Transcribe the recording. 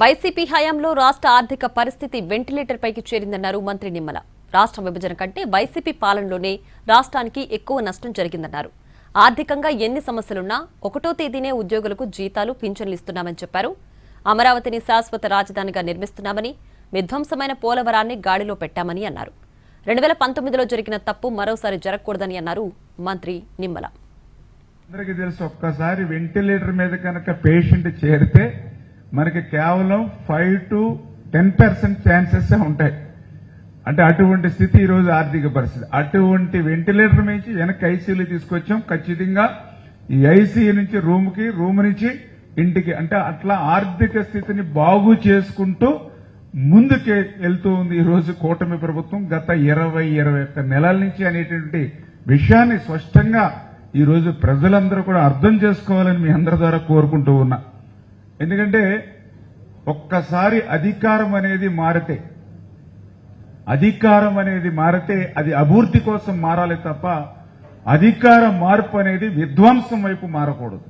YCP హయాంలో రాష్ట్ర ఆర్థిక పరిస్థితి వెంటిలేటర్ పైకి చేరిందన్నారు మంత్రి నిమ్మల. రాష్ట్ర విభజన కంటే వైసీపీ పాలనలోనే రాష్ట్రానికి ఎక్కువ నష్టం జరిగిందన్నారు. ఆర్థికంగా ఎన్ని సమస్యలున్నా 1వ తేదీనే ఉద్యోగులకు జీతాలు పింఛన్లు ఇస్తున్నామని చెప్పారు. అమరావతిని శాశ్వత రాజధానిగా నిర్మిస్తున్నామని, విధ్వంసమైన పోలవరాన్ని గాడిలో పెట్టామని అన్నారు. 2019లో జరిగిన తప్పు మరోసారి జరగకూడదని అన్నారు మంత్రి నిమ్మల. అందరికీ తెలుసు, ఒక్కసారి వెంటిలేటర్ మీద కనుక పేషెంట్ చేరితే మనకి కేవలం 5 to 10% ఛాన్సెస్ ఉంటాయి. అంటే అటువంటి స్థితి ఈ రోజు ఆర్థిక పరిస్థితి. అటువంటి వెంటిలేటర్ నుంచి వెనక్కి ఐసీయూలు తీసుకొచ్చాం. ఖచ్చితంగా ఈ ఐసీయూ నుంచి రూమ్ నుంచి ఇంటికి, అంటే అట్లా ఆర్థిక స్థితిని బాగు చేసుకుంటూ ముందుకు వెళ్తూ ఉంది ఈ రోజు కూటమి ప్రభుత్వం. గత 20-21 నెలల నుంచి అనేటువంటి విషయాన్ని స్పష్టంగా ఈ రోజు ప్రజలందరూ కూడా అర్థం చేసుకోవాలని మీ అందరి ద్వారా కోరుకుంటూ ఉన్నా. ఎందుకంటే ఒక్కసారి అధికారం అనేది మారితే అది అభివృద్ధి కోసం మారాలి తప్ప అధికార మార్పు అనేది విధ్వంసం వైపు మారకూడదు.